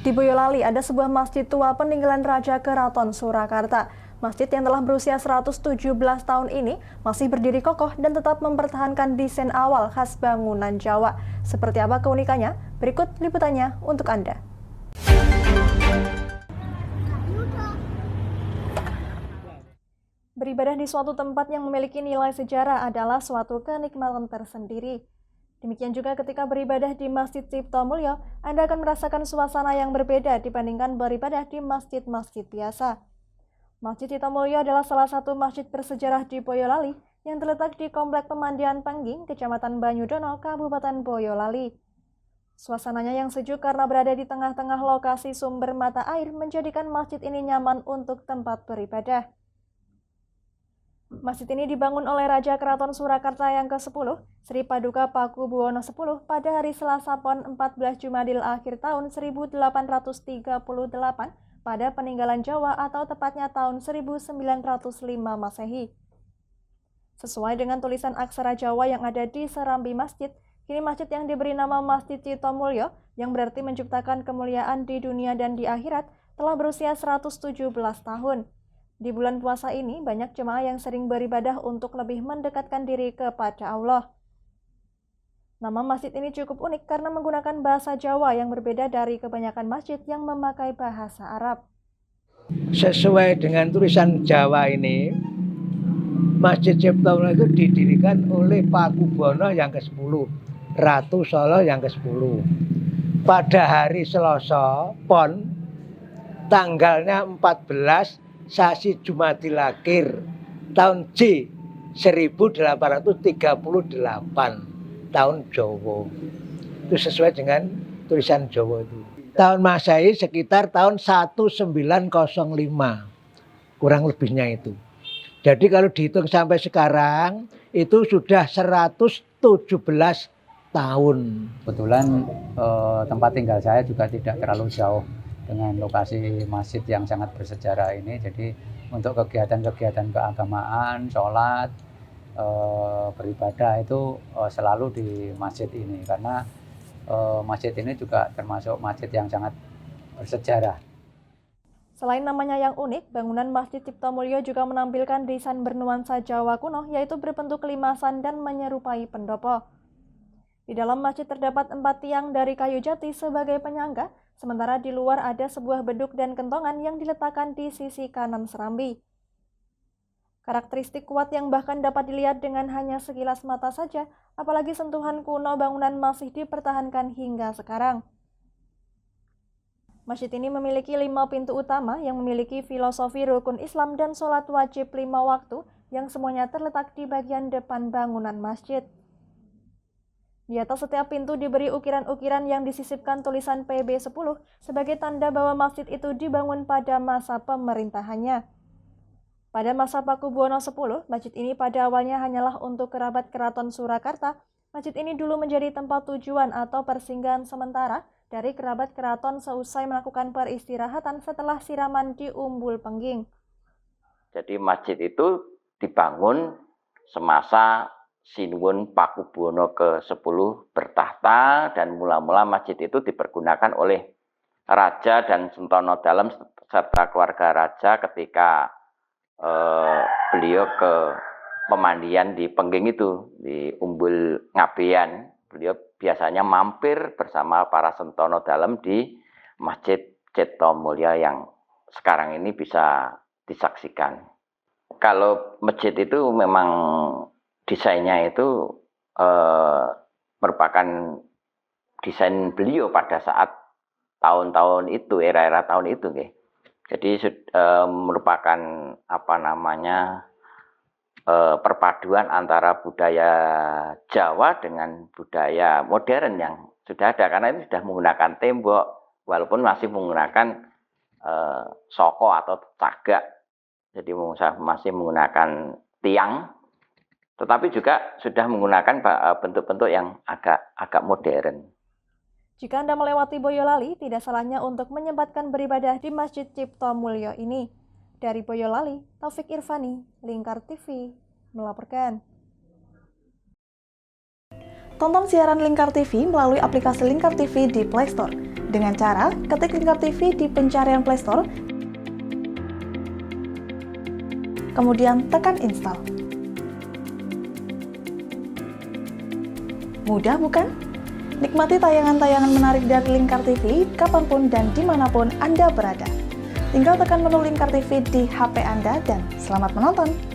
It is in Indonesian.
Di Boyolali ada sebuah masjid tua peninggalan Raja Keraton Surakarta. Masjid yang telah berusia 117 tahun ini masih berdiri kokoh dan tetap mempertahankan desain awal khas bangunan Jawa. Seperti apa keunikannya? Berikut liputannya untuk Anda. Beribadah di suatu tempat yang memiliki nilai sejarah adalah suatu kenikmatan tersendiri. Demikian juga ketika beribadah di Masjid Cipto Mulyo, Anda akan merasakan suasana yang berbeda dibandingkan beribadah di masjid-masjid biasa. Masjid Cipto Mulyo adalah salah satu masjid bersejarah di Boyolali yang terletak di Komplek Pemandian Pengging, Kecamatan Banyudono, Kabupaten Boyolali. Suasananya yang sejuk karena berada di tengah-tengah lokasi sumber mata air menjadikan masjid ini nyaman untuk tempat beribadah. Masjid ini dibangun oleh Raja Keraton Surakarta yang ke-10, Sri Paduka Pakubuwono X pada hari Selasa Pon 14 Jumadil akhir tahun 1838 pada peninggalan Jawa atau tepatnya tahun 1905 Masehi. Sesuai dengan tulisan aksara Jawa yang ada di serambi masjid, kini masjid yang diberi nama Masjid Cipto Mulyo yang berarti menciptakan kemuliaan di dunia dan di akhirat telah berusia 117 tahun. Di bulan puasa ini, banyak jemaah yang sering beribadah untuk lebih mendekatkan diri kepada Allah. Nama masjid ini cukup unik karena menggunakan bahasa Jawa yang berbeda dari kebanyakan masjid yang memakai bahasa Arab. Sesuai dengan tulisan Jawa ini, Masjid Cipto Mulyo itu didirikan oleh Pakubuwono yang ke-10, Ratu Solo yang ke-10. Pada hari Selasa Pon, tanggalnya 14 Sasi Jumadil Akhir tahun J 1838 tahun Jawa. Itu sesuai dengan tulisan Jawa itu. Tahun Masehi sekitar tahun 1905. Kurang lebihnya itu. Jadi kalau dihitung sampai sekarang itu sudah 117 tahun. Kebetulan tempat tinggal saya juga tidak terlalu jauh dengan lokasi masjid yang sangat bersejarah ini. Jadi untuk kegiatan-kegiatan keagamaan, sholat, beribadah itu selalu di masjid ini. Karena masjid ini juga termasuk masjid yang sangat bersejarah. Selain namanya yang unik, bangunan Masjid Cipto Mulyo juga menampilkan desain bernuansa Jawa kuno, yaitu berbentuk kelimasan dan menyerupai pendopo. Di dalam masjid terdapat 4 tiang dari kayu jati sebagai penyangga, sementara di luar ada sebuah beduk dan kentongan yang diletakkan di sisi kanan serambi. Karakteristik kuat yang bahkan dapat dilihat dengan hanya sekilas mata saja, apalagi sentuhan kuno bangunan masih dipertahankan hingga sekarang. Masjid ini memiliki 5 pintu utama yang memiliki filosofi rukun Islam dan sholat wajib 5 waktu yang semuanya terletak di bagian depan bangunan masjid. Di atas setiap pintu diberi ukiran-ukiran yang disisipkan tulisan PB10 sebagai tanda bahwa masjid itu dibangun pada masa pemerintahannya. Pada masa Pakubuwono X, masjid ini pada awalnya hanyalah untuk kerabat Keraton Surakarta. Masjid ini dulu menjadi tempat tujuan atau persinggahan sementara dari kerabat keraton seusai melakukan peristirahatan setelah siraman di Umbul Pengging. Jadi masjid itu dibangun semasa Sinuwun Pakubuwono ke-10 bertahta, dan mula-mula masjid itu dipergunakan oleh Raja dan Sentono Dalem serta keluarga Raja ketika beliau ke pemandian di Pengging itu, di Umbul Ngabean. Beliau biasanya mampir bersama para Sentono Dalem di Masjid Cipto Mulyo yang sekarang ini bisa disaksikan. Kalau masjid itu memang desainnya itu merupakan desain beliau pada saat tahun-tahun itu, era-era tahun itu, nggih. Jadi merupakan perpaduan antara budaya Jawa dengan budaya modern yang sudah ada, karena itu sudah menggunakan tembok walaupun masih menggunakan soko atau cagak. Jadi masih menggunakan tiang, tetapi juga sudah menggunakan bentuk-bentuk yang agak modern. Jika Anda melewati Boyolali, tidak salahnya untuk menyempatkan beribadah di Masjid Cipto Mulyo ini. Dari Boyolali, Taufik Irvani, Lingkar TV, melaporkan. Tonton siaran Lingkar TV melalui aplikasi Lingkar TV di Play Store dengan cara ketik Lingkar TV di pencarian Play Store, kemudian tekan install. Mudah bukan? Nikmati tayangan-tayangan menarik dari Lingkar TV kapanpun dan dimanapun Anda berada. Tinggal tekan menu Lingkar TV di HP Anda dan selamat menonton!